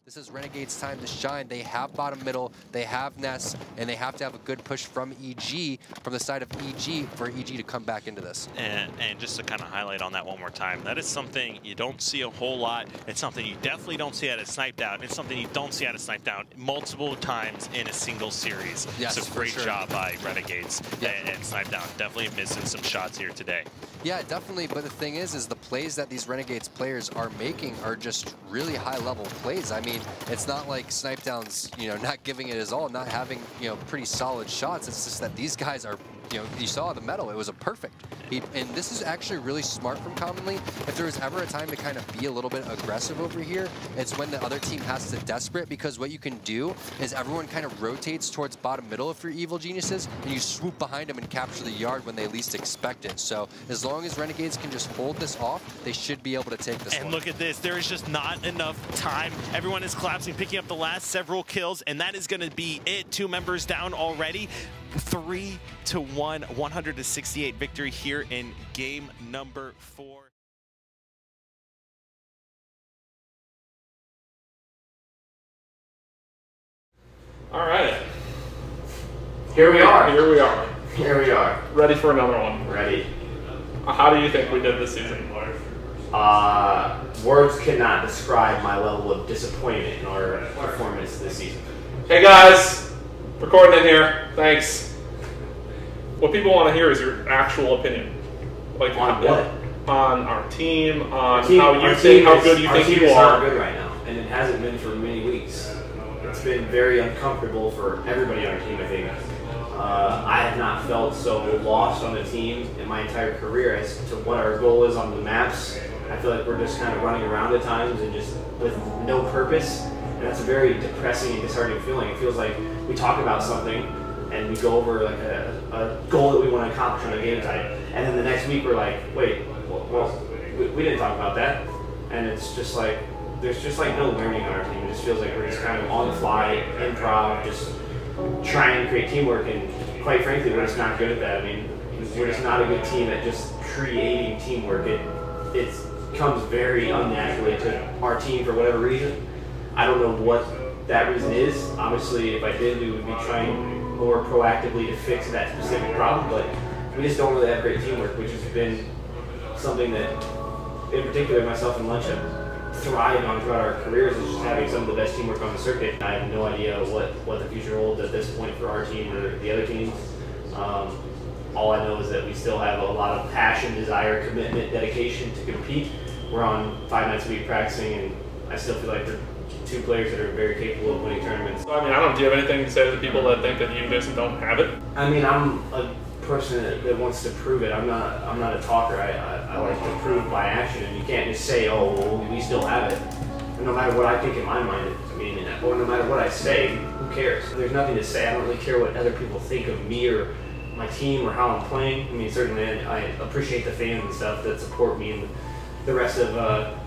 This is Renegades' time to shine. They have bottom middle, they have Ness, and they have to have a good push from EG, from the side of EG, for EG to come back into this. And just to kind of highlight on that one more time, that is something you don't see a whole lot. It's something you definitely don't see out of Sniped Out. It's something you don't see out of Sniped Out multiple times in a single series. Yes, so great job by Renegades and Sniped Out. Definitely missing some shots here today. Yeah, definitely. But the thing is the plays that these Renegades players are making are just really high-level plays. I mean, it's not like Snipe Down's, not giving it his all, not having, pretty solid shots. It's just that these guys are, you saw the medal. It was a perfect. And this is actually really smart from Commonly. If there was ever a time to kind of be a little bit aggressive over here, it's when the other team has to desperate, because what you can do is everyone kind of rotates towards bottom middle if you're Evil Geniuses, and you swoop behind them and capture the yard when they least expect it. So as long as Renegades can just hold this off, they should be able to take this one. And look at this. There is just not enough time. Everyone is collapsing, picking up the last several kills, and that is going to be it. 2 members down already. 3-1, 100-68 victory here in game number 4. All right. Here we are. Here we are. Here we are. Ready for another one. Ready. How do you think we did this season? Words cannot describe my level of disappointment in our performance this season. Hey guys, recording in here. Thanks. What people want to hear is your actual opinion. Like on what? On our team, on how you think, how good you think you are. Our team is not good right now, and it hasn't been for many weeks. It's been very uncomfortable for everybody on our team, I think. I have not felt so lost on the team in my entire career as to what our goal is on the maps. I feel like we're just kind of running around at times and just with no purpose. And that's a very depressing and disheartening feeling. It feels like we talk about something and we go over like a goal that we want to accomplish on a game type. And then the next week we're like, wait, well, we didn't talk about that. And it's just like, there's just like no learning on our team. It just feels like we're just kind of on the fly, improv, just trying to create teamwork, and quite frankly, we're just not good at that. I mean, we're just not a good team at just creating teamwork. It comes very unnaturally to our team for whatever reason. I don't know what that reason is. Obviously, if I did, we would be trying more proactively to fix that specific problem, but we just don't really have great teamwork, which has been something that, in particular, myself and Lunch have thrived on throughout our careers, is just having some of the best teamwork on the circuit. I have no idea what the future holds at this point for our team or the other teams. All I know is that we still have a lot of passion, desire, commitment, dedication to compete. We're on 5 nights a week practicing, and I still feel like we're 2 players that are very capable of winning tournaments. So, I mean, do you have anything to say to the people that think that you guys don't have it? I mean, I'm a person that wants to prove it. I'm not a talker. I like to prove by action, and you can't just say, oh, well, we still have it. And no matter what I think in my mind, or no matter what I say, who cares? There's nothing to say. I don't really care what other people think of me or my team or how I'm playing. I mean, certainly I appreciate the fans and stuff that support me and the rest of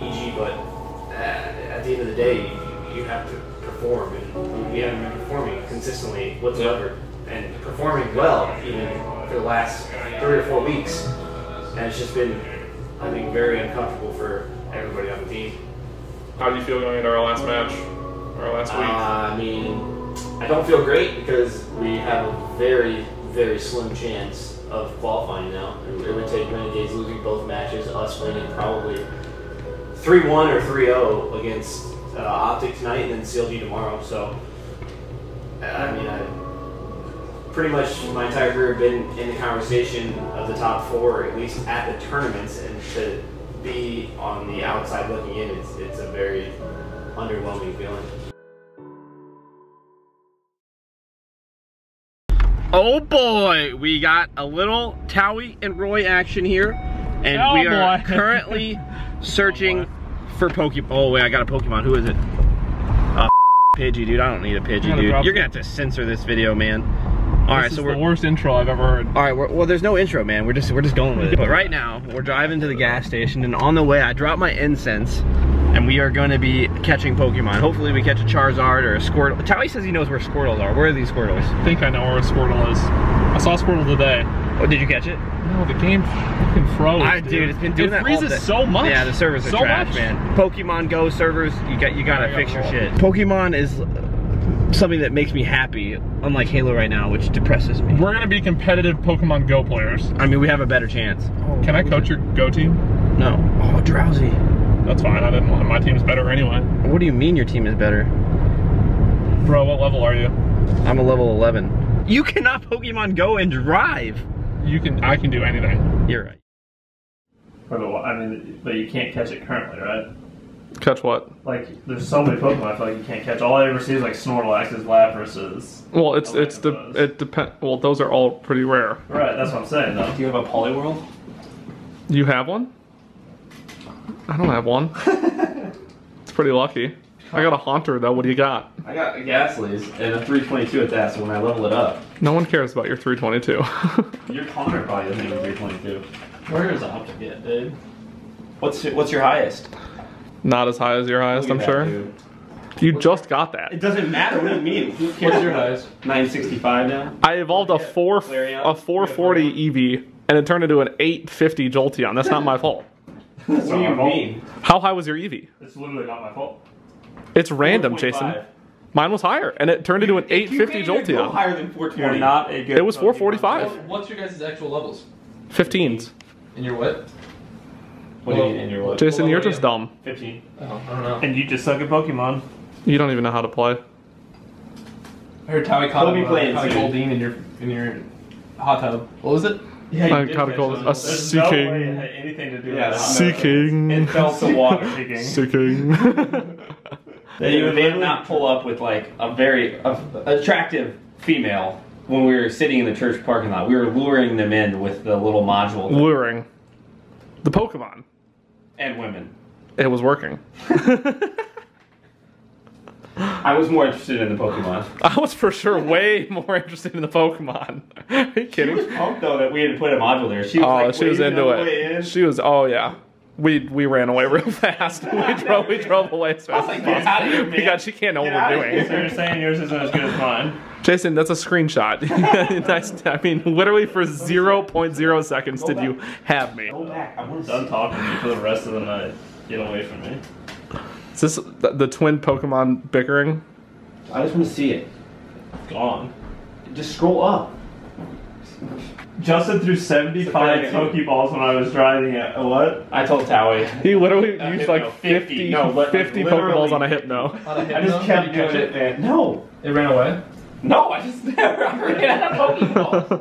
EG, but at the end of the day, you have to perform, and we haven't been performing consistently whatsoever, and performing well even for the last 3 or 4 weeks, and it's just been, I think, very uncomfortable for everybody on the team. How do you feel going into our last match, our last week? I mean, I don't feel great because we have a very, very slim chance of qualifying now. It would take Renegades losing both matches, us winning probably 3-1 or 3-0 against Optic tonight, and then CLG tomorrow. So, I mean, pretty much my entire career been in the conversation of the top 4, at least at the tournaments, and to be on the outside looking in, it's a very underwhelming feeling. Oh boy, we got a little Towey and Roy action here, and we are currently searching for Pokemon. Oh wait, I got a Pokemon. Who is it? Pidgey, dude. I don't need a Pidgey, dude. You're gonna have to censor this video, man. All right, so we're the worst intro I've ever heard. All right, well, there's no intro, man. We're just going with it. But right now, we're driving to the gas station, and on the way, I dropped my incense, and we are going to be catching Pokemon. Hopefully, we catch a Charizard or a Squirtle. Towey says he knows where Squirtles are. Where are these Squirtles? I think I know where a Squirtle is. I saw Squirtle today. Oh, did you catch it? No, the game fucking froze. Dude, it's been doing that all day. It freezes so much. Yeah, the servers are trash, man. Pokemon Go servers, you gotta fix your shit. Pokemon is something that makes me happy, unlike Halo right now, which depresses me. We're gonna be competitive Pokemon Go players. I mean, we have a better chance. Can I coach your Go team? No. Oh, Drowsy. That's fine. I didn't want my team's better anyway. What do you mean your team is better? Bro, what level are you? I'm a level 11. You cannot Pokemon Go and drive. I can do anything. You're right. I mean, but you can't catch it currently, right? Catch what? Like, there's so many Pokemon I feel like you can't catch. All I ever see is like Snorlax's, Labras's. Well, it depends. Well, those are all pretty rare. Right, that's what I'm saying, though. Do you have a Poliwhirl? You have one? I don't have one. It's pretty lucky. I got a Haunter though. What do you got? I got a Ghastly's and a 322 at that, so when I level it up. No one cares about your 322. Your Connor probably doesn't even 322. Where is Optic yet, dude? What's your highest? Not as high as your highest, I'm sure. Dude. You just got that. It doesn't matter. What do you mean? What's your highest? 965 now. I evolved a 440 Eevee, and it turned into an 850 Jolteon. That's not my fault. What do you mean? How high was your Eevee? It's literally not my fault. It's random, Jason. Mine was higher, and it turned into an 850 Go Jolteon. higher than 420. You're not a good. It was 445. What's your guys' actual levels? 15s. And your what? What do you mean in your what? Jason, Well, you're yeah. just dumb. 15. Oh, I don't know. And you just suck at Pokemon. You don't even know how to play. I heard Towey caught We'll be playing a soon. Goldeen in your hot tub. What was it? Yeah, you I did gotta catch call those. it a There's no way seeking. it had anything to do with Yeah, that. Seeking. It felt the water seeking. Seeking. They did not pull up with like a very attractive female when we were sitting in the church parking lot. We were luring them in with the little module. Luring. The Pokemon. And women. It was working. I was more interested in the Pokemon. I was for sure way more interested in the Pokemon. Are you She kidding? was pumped though that we had put a module there. She was like, She was waving into on the way it. in. She was. Oh yeah. We ran away real fast. we drove away as fast as get out of here, possible. man. She can't know what Get we're out of here. So doing. you're saying yours isn't as good as mine? Jason, that's a screenshot. Nice. I mean, literally for 0.0 seconds did you have me. Go back. I'm done talking to you for the rest of the night. Get away from me. Is this the twin Pokemon bickering? I just want to see it. Gone. Just scroll up. Justin threw 75 Pokeballs when I was driving at what? I told Towey. He literally used Hypno, like 50 No, but 50 literally Pokeballs on a Hypno. I just kept doing it, man. No. It ran away. No, I just never ran out of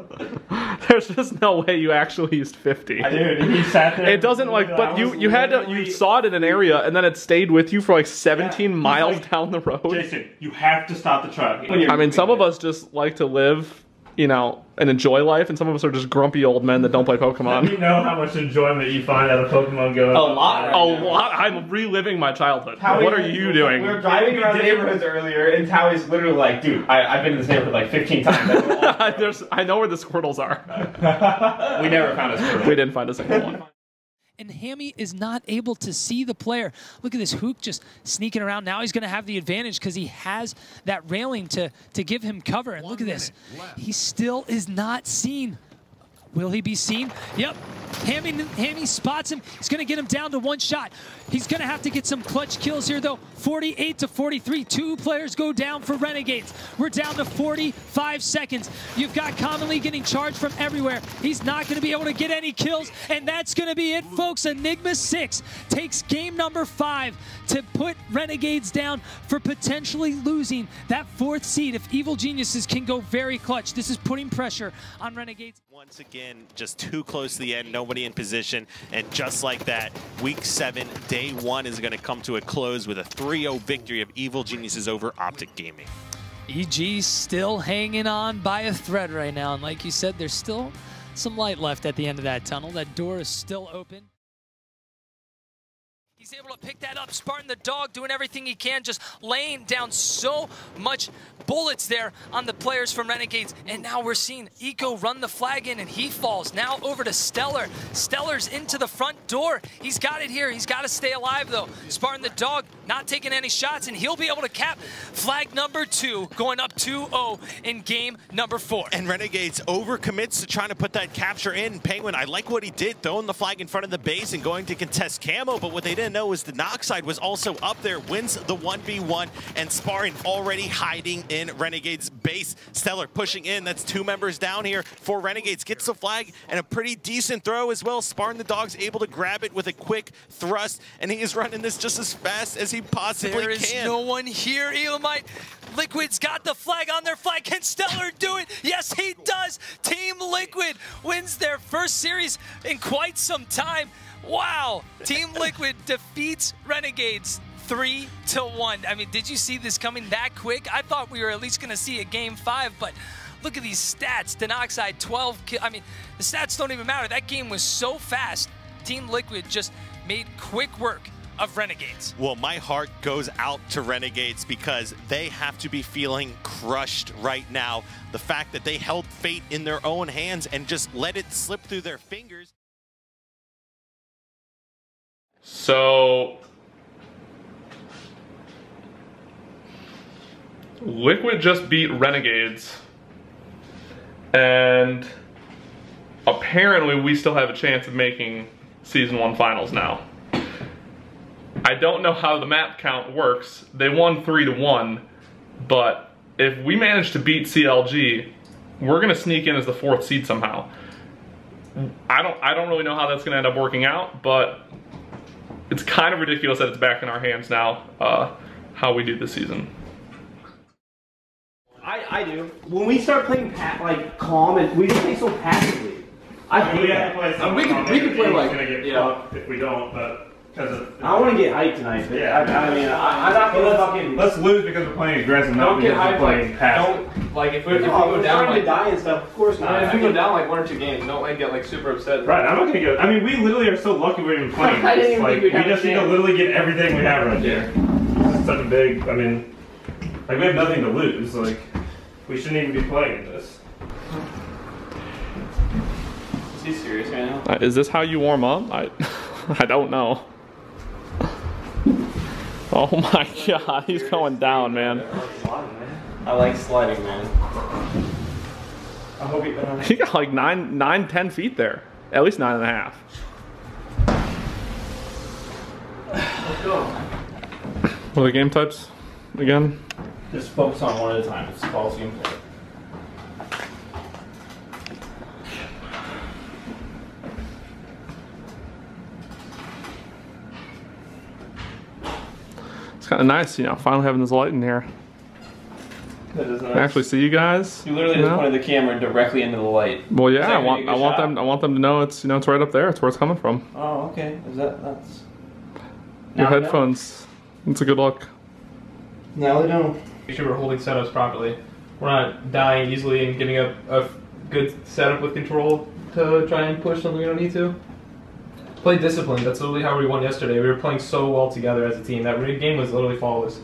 Pokeball. There's just no way you actually used 50. I did. He sat there. It doesn't like, but you had to, you saw it in an area and then it stayed with you for like 17 miles like, down the road. Jason, you have to stop the truck. I mean, some of us just like to live, you know, and enjoy life, and some of us are just grumpy old men that don't play Let me Pokemon. know how much enjoyment you find out of Pokemon Go. A lot. A lot. I'm reliving my childhood. Towey- What are you doing? We were driving around the neighborhoods earlier, and Towey's literally like, dude, I've been in this neighborhood like 15 times. I know where the Squirtles are. We never found a Squirtle. We didn't find a single one. And Hammy is not able to see the player. Look at this Hook just sneaking around. Now he's going to have the advantage because he has that railing to give him cover. And look at this. He still is not seen. Will he be seen? Yep. Hammy spots him. He's going to get him down to one shot. He's going to have to get some clutch kills here, though. 48 to 43. Two players go down for Renegades. We're down to 45 seconds. You've got Commonly getting charged from everywhere. He's not going to be able to get any kills, and that's going to be it, folks. Enigma 6 takes game number 5 to put Renegades down for potentially losing that 4th seed. If Evil Geniuses can go very clutch, this is putting pressure on Renegades. Once again, just too close to the end, nobody in position, and just like that, Week 7, Day 1 is going to come to a close with a 3-0 victory of Evil Geniuses over Optic Gaming. EG still hanging on by a thread right now, and like you said, there's still some light left at the end of that tunnel. That door is still open. He's able to pick that up. Spartan the dog doing everything he can, just laying down so much bullets there on the players from Renegades. And now we're seeing Eco run the flag in, and he falls. Now over to Stellar. Stellar's into the front door. He's got it here. He's got to stay alive, though. Spartan the dog not taking any shots, and he'll be able to cap flag number 2, going up 2-0 in game number 4. And Renegades overcommits to trying to put that capture in. Penguin, I like what he did, throwing the flag in front of the base and going to contest camo, but what they didn't know is the Noxide was also up there, wins the 1v1, and Spartan already hiding in Renegades base. Stellar pushing in, that's 2 members down here for Renegades, gets the flag and a pretty decent throw as well. Spartan the dog's able to grab it with a quick thrust, and he is running this just as fast as he possibly can. There is no one here, Elamite. Liquid's got the flag on their flag. Can Stellar do it? Yes, he does. Team Liquid wins their first series in quite some time. Wow, Team Liquid defeats Renegades 3-1. I mean, did you see this coming that quick? I thought we were at least going to see a game 5, but look at these stats. Denoxide 12 kills. I mean, the stats don't even matter. That game was so fast. Team Liquid just made quick work of Renegades. Well, my heart goes out to Renegades because they have to be feeling crushed right now. The fact that they held fate in their own hands and just let it slip through their fingers. So, Liquid just beat Renegades, and apparently we still have a chance of making Season 1 finals now. I don't know how the map count works. They won 3-1, but if we manage to beat CLG, we're gonna sneak in as the 4th seed somehow. I don't really know how that's gonna end up working out, but it's kind of ridiculous that it's back in our hands now, how we do this season. I do. When we start playing calm, and we just play so passively. I hate that. We could play like, if we don't, but I want to get hyped tonight. But yeah, I'm not gonna fucking. Let's lose because we're playing aggressive. Don't get hyped. Playing passive. Don't like if we go down like die and stuff. Of course not. If we go down like 1 or 2 games, don't like get like super upset. Right, I'm not gonna get. I mean, we literally are so lucky we're even playing. I didn't even think we'd have we just need to literally get everything we have right here. This is such a big. I mean, like we have nothing to lose. Like we shouldn't even be playing this. Is he serious right now? Is this how you warm up? I don't know. Oh my god, he's going down, man. I like sliding, man. I hope He got like 9-10 feet there. At least 9.5. Let's go. What are the game types again? Just focus on one at a time. It's policy and play. It's kind of nice, you know, finally having this light in here. That is nice. I can actually see you guys. You literally just pointed the camera directly into the light. Well, yeah, I want them to know it's, you know, it's right up there. It's where it's coming from. Oh, okay. That's Your headphones. It's a good look. Now they know. Make sure we're holding setups properly. We're not dying easily and getting a good setup with control to try and push something we don't need to. Play disciplined. That's literally how we won yesterday. We were playing so well together as a team. That game was literally flawless.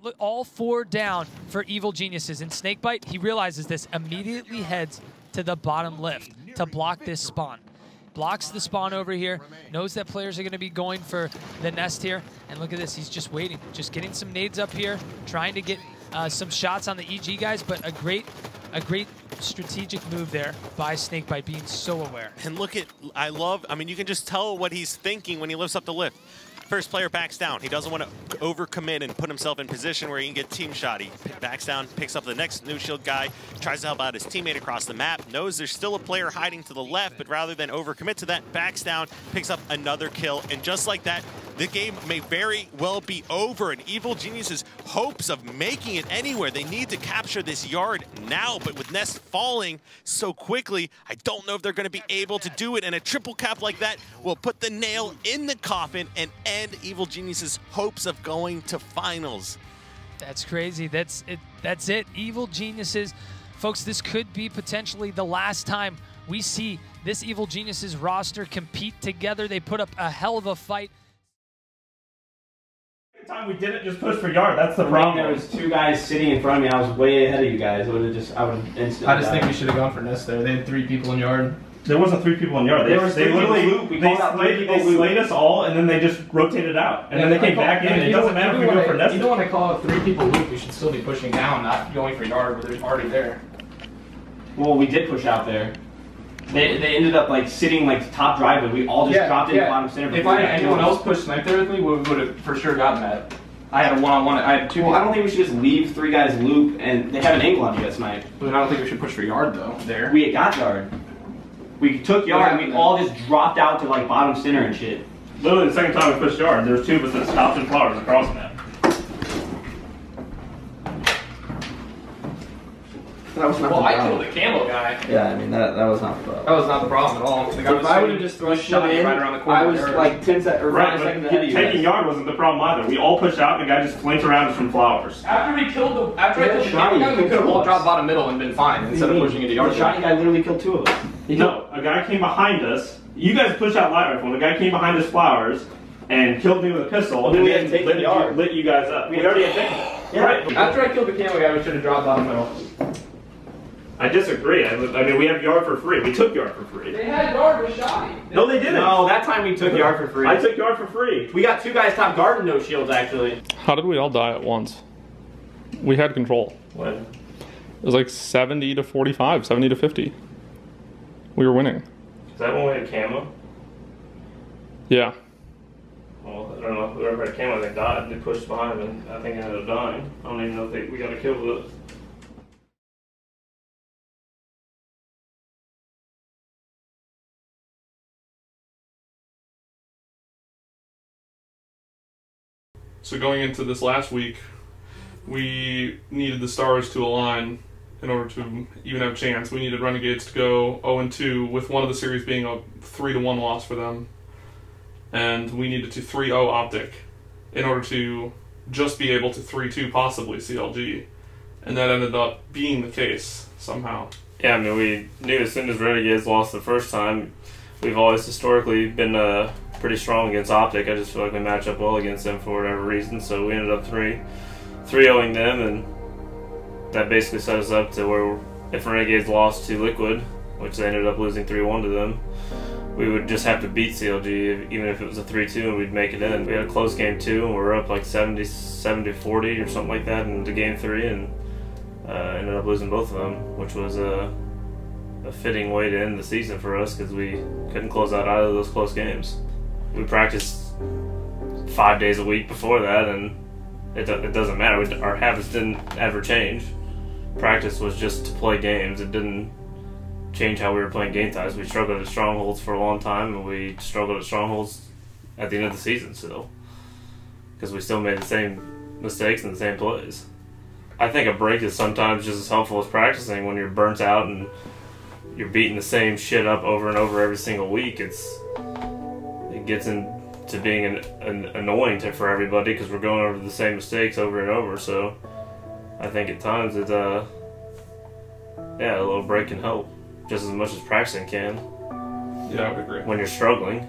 Look, all 4 down for Evil Geniuses. And Snakebite, he realizes this, immediately heads to the bottom lift to block this spawn. Blocks the spawn over here, knows that players are going to be going for the nest here. And look at this, he's just waiting, just getting some nades up here, trying to get some shots on the EG guys, but a great strategic move there by Snakebite, being so aware. And look at, I mean, you can just tell what he's thinking when he lifts up the lift. First player backs down. He doesn't want to overcommit and put himself in position where he can get team shot. He backs down, picks up the next new shield guy, tries to help out his teammate across the map, knows there's still a player hiding to the left, but rather than overcommit to that, backs down, picks up another kill, and just like that, the game may very well be over, and Evil Genius's hopes of making it anywhere. They need to capture this yard now, but with Nest falling so quickly, I don't know if they're going to be able to do it, and a triple cap like that will put the nail in the coffin and end Evil Genius's hopes of going to finals. That's crazy. That's it. Evil Geniuses Folks, this could be potentially the last time we see this Evil Geniuses roster compete together. They put up a hell of a fight. Time we didn't just push for yard. That's the problem. There was 2 guys sitting in front of me. I was way ahead of you guys. I would have instantly. I just think we should have gone for nest there. They had 3 people in yard. There wasn't 3 people in yard. They literally slayed us all, and then they just rotated out, and then they came back in. It doesn't matter if we go for nest. Even when I call it 3 people loop, we should still be pushing down, not going for yard where they're already there. Well, we did push out there. They ended up like sitting like top driveway. We all just dropped in the bottom center. If anyone else pushed snipe there with me, we would have for sure gotten that. I had a one-on-one. I had 2. Well, I don't think we should just leave 3 guys loop, and they have an angle on you at snipe. But I don't think we should push for yard though. There. We got yard. We took yard, and we all just dropped out to like bottom center and shit. Literally the second time we pushed yard, there was 2 of us that stopped in flowers across the map. That was not well, the I problem. killed the camo guy. Yeah, I mean that was not the problem. That was not the problem at all. The guy If I would have just thrown shot in, right around the corner. I was like 10 seconds or 5 seconds ahead of you. Taking yard wasn't the problem either. We all pushed out, and the guy just flanked around us from flowers. After I killed the camo guy, we could have all dropped bottom middle and been fine instead of pushing into yard. The shotty guy literally killed 2 of us. No, a guy came behind us. You guys pushed out light rifle, and a guy came behind us flowers and killed me with a pistol, and then lit you guys up. We already had taken it. Yeah. Right. After I killed the camo guy, we should have dropped bottom middle. I disagree. I mean, we have yard for free. We took yard for free. They had yard with shotty. No, they didn't. No, that time we took yard for free. I took yard for free. We got 2 guys top guard and no shields actually. How did we all die at once? We had control. What? It was like 70 to 45, 70 to 50. We were winning. Is that when we had camo? Yeah. Well, I don't know. Whoever had camo, they died. They pushed behind them, and I think ended up dying. I don't even know if we got a kill with it. So going into this last week, we needed the stars to align in order to even have a chance. We needed Renegades to go 0-2, with one of the series being a 3-1 loss for them. And we needed to 3-0 Optic in order to just be able to 3-2 possibly CLG. And that ended up being the case somehow. Yeah, I mean, we knew as soon as Renegades lost the first time, we've always historically been pretty strong against Optic. I just feel like we match up well against them for whatever reason. So we ended up 3-0ing them, and that basically set us up to where if Renegades lost to Liquid, which they ended up losing 3-1 to them, we would just have to beat CLG, even if it was a 3-2, and we'd make it in. We had a close game 2, and we were up like 70-40 or something like that into game 3, and ended up losing both of them, which was a fitting way to end the season for us because we couldn't close out either of those close games. We practiced 5 days a week before that, and it doesn't matter. Our habits didn't ever change. Practice was just to play games. It didn't change how we were playing game types. We struggled at strongholds for a long time, and we struggled at strongholds at the end of the season still, because we still made the same mistakes and the same plays. I think a break is sometimes just as helpful as practicing. When you're burnt out and you're beating the same shit up over and over every single week, it gets into being annoying for everybody because we're going over the same mistakes over and over. So I think at times a little break can help just as much as practicing can. Yeah, I would agree. When you're struggling,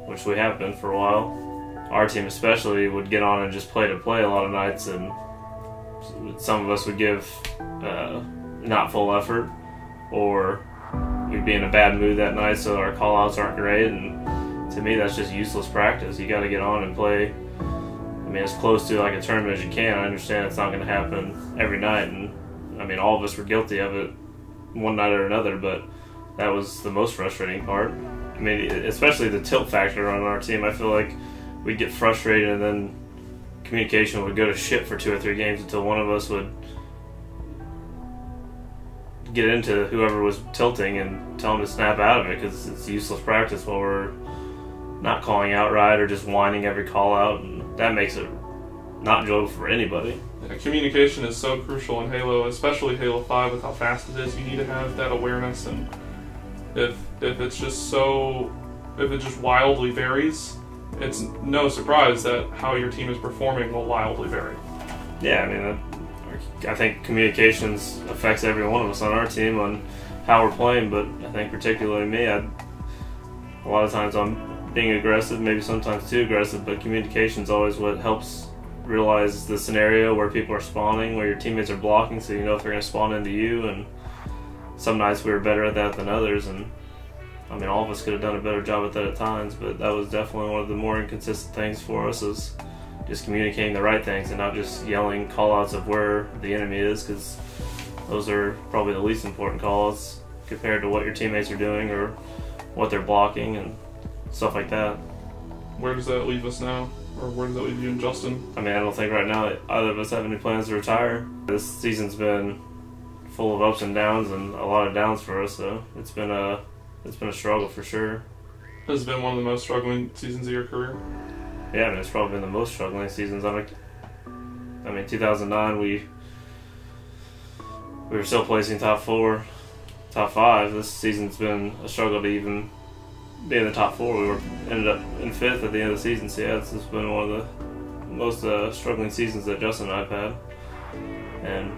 which we have been for a while, our team especially would get on and just play to play a lot of nights, and some of us would give not full effort, or we'd be in a bad mood that night, so our call-outs aren't great. And to me, that's just useless practice. You got to get on and play. I mean, as close to like a tournament as you can. I understand it's not going to happen every night, and I mean, all of us were guilty of it one night or another, but that was the most frustrating part. I mean, especially the tilt factor on our team. I feel like we'd get frustrated, and then communication would go to shit for 2 or 3 games until one of us would get into whoever was tilting and tell them to snap out of it, because it's useless practice while we're not calling out right or just whining every call out, and that makes it not enjoyable for anybody. Yeah, communication is so crucial in Halo, especially Halo 5 with how fast it is. You need to have that awareness, and if it's just wildly varies, it's no surprise that how your team is performing will wildly vary. Yeah, I mean, our I think communications affects every one of us on our team on how we're playing, but I think particularly me, a lot of times I'm being aggressive, maybe sometimes too aggressive, but communication's always what helps realize the scenario where people are spawning, where your teammates are blocking, so you know if they're going to spawn into you. And some nights we were better at that than others, and I mean, all of us could have done a better job at that at times, but that was definitely one of the more inconsistent things for us, is just communicating the right things and not just yelling call-outs of where the enemy is, because those are probably the least important call-outs compared to what your teammates are doing or what they're blocking and stuff like that. Where does that leave us now? Or where does that leave you and Justin? I mean, I don't think right now either of us have any plans to retire. This season's been full of ups and downs, and a lot of downs for us, so it's been a struggle for sure. Has it been one of the most struggling seasons of your career? Yeah, I mean, it's probably been the most struggling seasons. I mean, 2009 we were still placing top 4, top 5. This season's been a struggle to even be in the top 4. We ended up in 5th at the end of the season. So yeah, this has been one of the most struggling seasons that Justin and I've had. And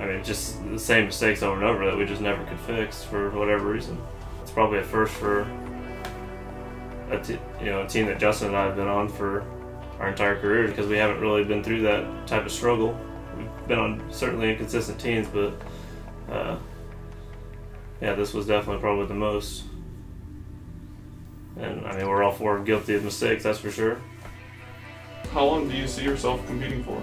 I mean, just the same mistakes over and over that we just never could fix for whatever reason. It's probably a first for a team that Justin and I have been on for our entire career, because we haven't really been through that type of struggle. We've been on certainly inconsistent teams, but yeah, this was definitely probably the most. And I mean, we're all 4 guilty of mistakes, that's for sure. How long do you see yourself competing for?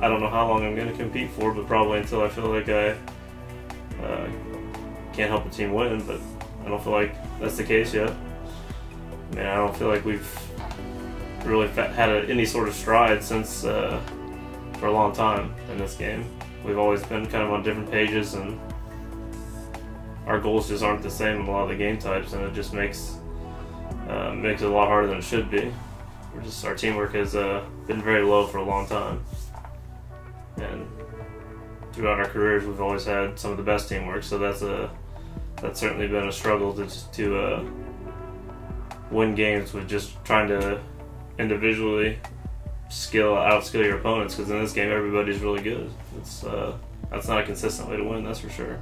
I don't know how long I'm going to compete for, but probably until I feel like I can't help the team win, but I don't feel like that's the case yet. I mean, I don't feel like we've really had any sort of stride since for a long time in this game. We've always been kind of on different pages, and our goals just aren't the same in a lot of the game types, and it just makes it a lot harder than it should be. Our teamwork has been very low for a long time, and throughout our careers we've always had some of the best teamwork, so that's certainly been a struggle to win games with just trying to individually outskill your opponents, because in this game everybody's really good. That's not a consistent way to win, that's for sure.